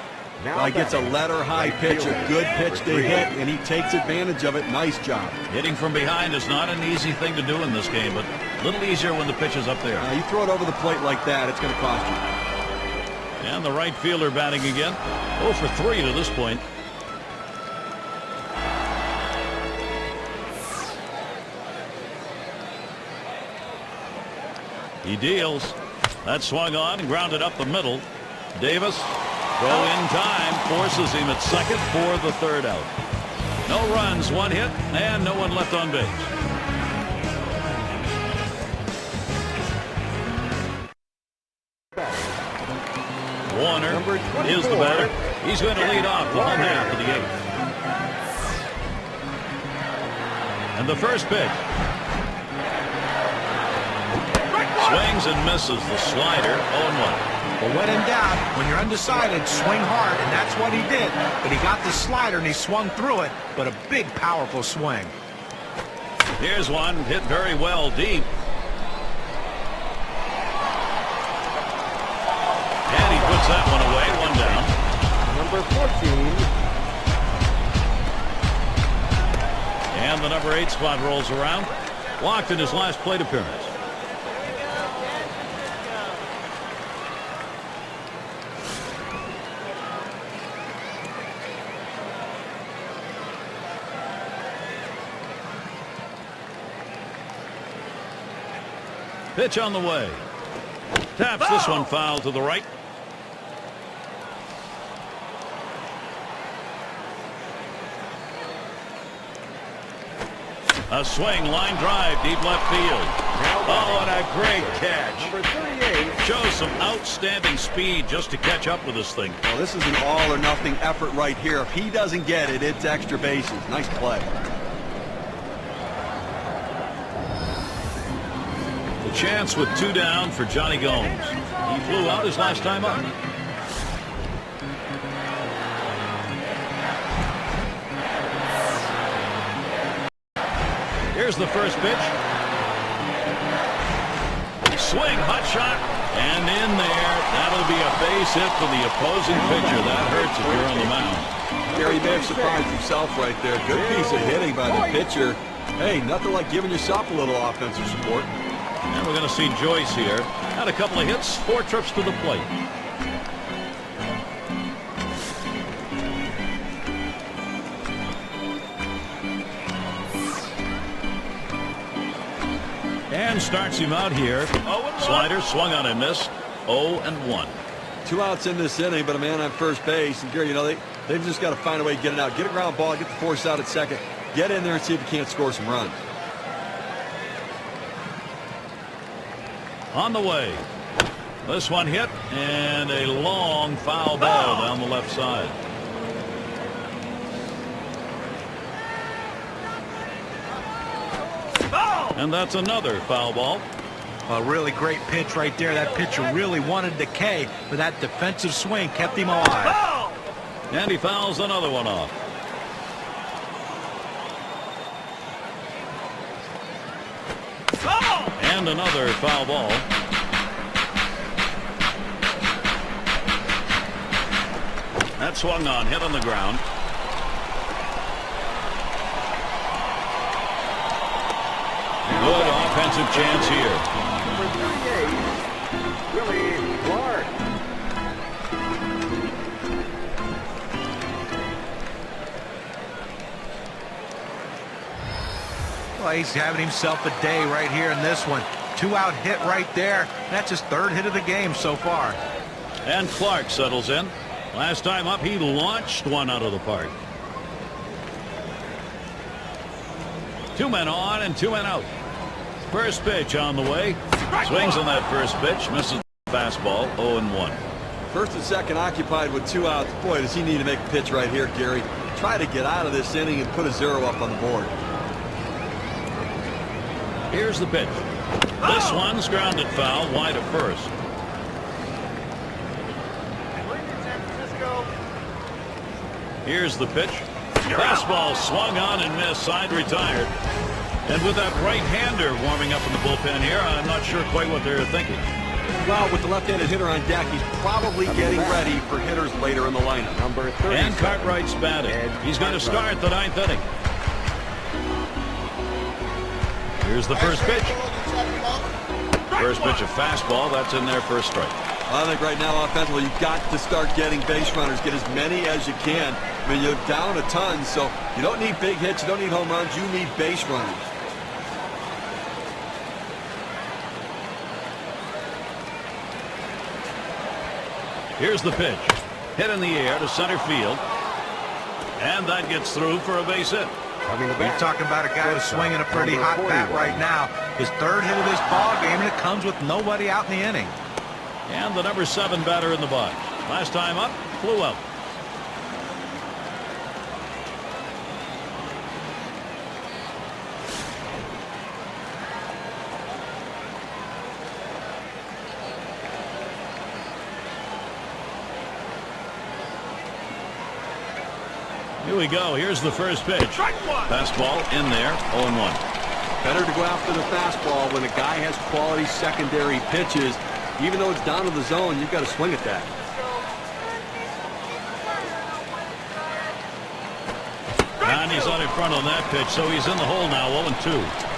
S2: Now he gets a letter high pitch, a good pitch to hit, and he takes advantage of it. Nice job.
S1: Hitting from behind is not an easy thing to do in this game, but a little easier when the pitch is up there.
S2: You throw it over the plate like that, it's going to cost you.
S1: And the right fielder batting again. 0 for 3 to this point. He deals. That swung on and grounded up the middle. Davis, throw in time, forces him at second for the 3rd out. No runs, 1 hit, and no one left on base. Warner is the batter. He's going to lead off the home half of the 8th. And the first pitch. Swings and misses the slider. 0-1.
S3: But when in doubt, when you're undecided, swing hard, and that's what he did. But he got the slider, and he swung through it, but a big, powerful swing.
S1: Here's one hit very well deep. And he puts that one away. 1 down.
S4: Number 14.
S1: And the number 8 spot rolls around. Walked in his last plate appearance. Pitch on the way. Taps this one foul to the right. A swing, line drive, deep left field. Oh, and a great catch.
S4: Number 38.
S1: Shows some outstanding speed just to catch up with this thing.
S2: Well, this is an all or nothing effort right here. If he doesn't get it, it's extra bases. Nice play.
S1: The chance with 2 down for Johnny Gomes. He flew out his last time up. Here's the first pitch. Swing, hot shot, and in there. That'll be a base hit for the opposing pitcher. That hurts if you're on the mound.
S2: Gary, you may have surprised himself right there. Good piece of hitting by the pitcher. Hey, nothing like giving yourself a little offensive support.
S1: And we're going to see Joyce here. Had a couple of hits, 4 trips to the plate. And starts him out here. Slider swung on and missed. 0-1.
S2: 2 outs in this inning, but a man on first base. And Gary, you know, they've just got to find a way to get it out. Get a ground ball, get the force out at second. Get in there and see if you can't score some runs.
S1: On the way. This one hit, and a long foul ball down the left side. And that's another foul ball.
S3: A really great pitch right there. That pitcher really wanted the K, but that defensive swing kept him alive.
S1: And he fouls another one off. And another foul ball. That swung on, hit on the ground. Good offensive chance here.
S4: Number 38, Willie Clark.
S3: Well, he's having himself a day right here in this one. 2-out hit right there. That's his 3rd hit of the game so far.
S1: And Clark settles in. Last time up, he launched one out of the park. 2 men on and 2 men out. First pitch on the way. Swings on that first pitch. Misses the fastball. 0-1.
S2: First and second occupied with 2 outs. Boy, does he need to make a pitch right here, Gary. Try to get out of this inning and put a 0 up on the board.
S1: Here's the pitch. This one's grounded foul wide of first.
S5: San Francisco.
S1: Here's the pitch. Fastball swung on and missed. Side retired. And with that right-hander warming up in the bullpen here, I'm not sure quite what they're thinking.
S2: Well, with the left-handed hitter on deck, he's probably getting ready for hitters later in the lineup.
S4: Number 30.
S1: And Cartwright's batting. He's going to start the 9th inning. Here's the first pitch. First pitch, a fastball. That's in there for a strike.
S2: I think right now, offensively, you've got to start getting base runners. Get as many as you can. I mean, you're down a ton, so you don't need big hits. You don't need home runs. You need base runners.
S1: Here's the pitch. Hit in the air to center field. And that gets through for a base hit.
S3: You're talking about a guy who's swinging a pretty hot bat right now. His 3rd hit of this ball game, and it comes with nobody out in the inning.
S1: And the number 7 batter in the box. Last time up, flew out. Here we go. Here's the first pitch. Fastball in there. 0-1.
S2: Better to go after the fastball when a guy has quality secondary pitches. Even though it's down to the zone, you've got to swing at that.
S1: And he's on in front on that pitch, so he's in the hole now. 0-2.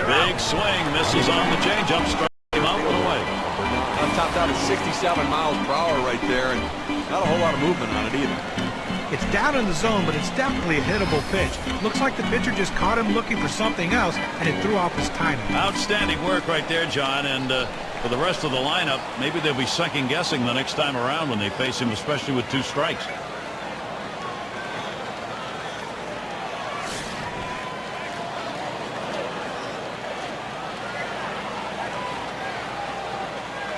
S1: Big swing, misses on the changeup, struck him out and away.
S2: On top down at 67 miles per hour right there, and not a whole lot of movement on it either.
S3: It's down in the zone, but it's definitely a hittable pitch. Looks like the pitcher just caught him looking for something else, and it threw off his timing.
S1: Outstanding work right there, John, and for the rest of the lineup, maybe they'll be second-guessing the next time around when they face him, especially with 2 strikes.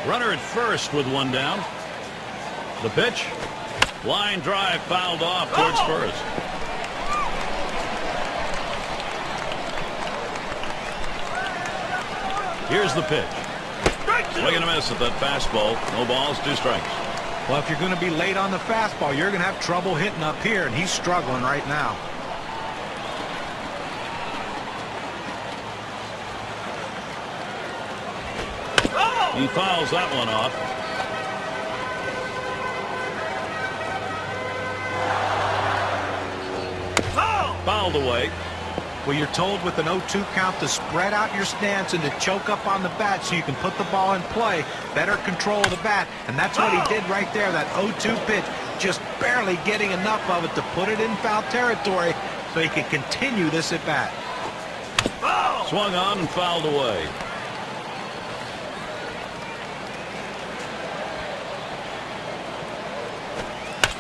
S1: Runner at first with 1 down. The pitch. Line drive fouled off towards first. Here's the pitch. Swing and a miss at that fastball. No balls, 2 strikes.
S3: Well, if you're going to be late on the fastball, you're going to have trouble hitting up here, and he's struggling right now.
S1: He fouls that one off. Fouled away.
S3: Well, you're told with an 0-2 count to spread out your stance and to choke up on the bat so you can put the ball in play. Better control of the bat, and that's what he did right there. That 0-2 pitch, just barely getting enough of it to put it in foul territory so he can continue this at bat.
S1: Swung on and fouled away.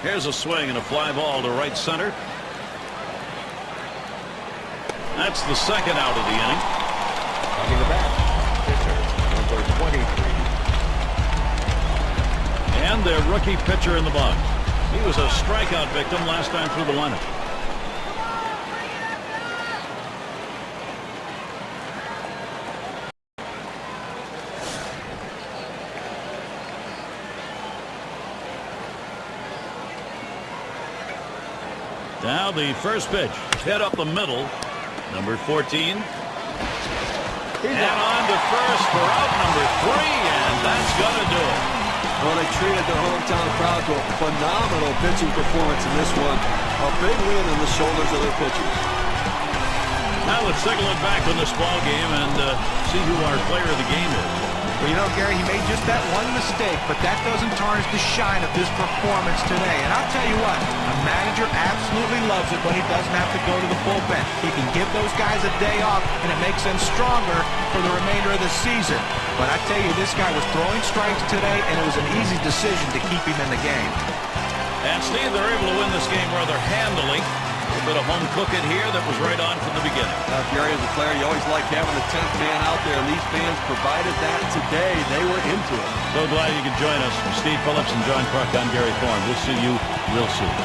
S1: Here's a swing and a fly ball to right center. That's the second out of the inning.
S4: Coming the bat, pitcher, number 23.
S1: And their rookie pitcher in the box. He was a strikeout victim last time through the lineup. Now the first pitch, hit up the middle, number 14. And on to first for out number 3, and that's going to do it.
S2: Well, they treated their hometown crowd to a phenomenal pitching performance in this one. A big win on the shoulders of their pitchers.
S1: Now let's signal it back in this ball game and see who our player of the game is.
S3: Well, you know, Gary, he made just that one mistake, but that doesn't tarnish the shine of his performance today. And I'll tell you what, a manager absolutely loves it when he doesn't have to go to the bullpen. He can give those guys a day off, and it makes them stronger for the remainder of the season. But I tell you, this guy was throwing strikes today, and it was an easy decision to keep him in the game.
S1: And Steve, they're able to win this game rather handily. A bit of home cooking here that was right on from the beginning.
S2: Gary, as a player, you always like having the 10th man out there, and these fans provided that today. They were into it.
S1: So glad you could join us. Steve Phillips and John Kruk, I'm Gary Thorne. We'll see you real soon.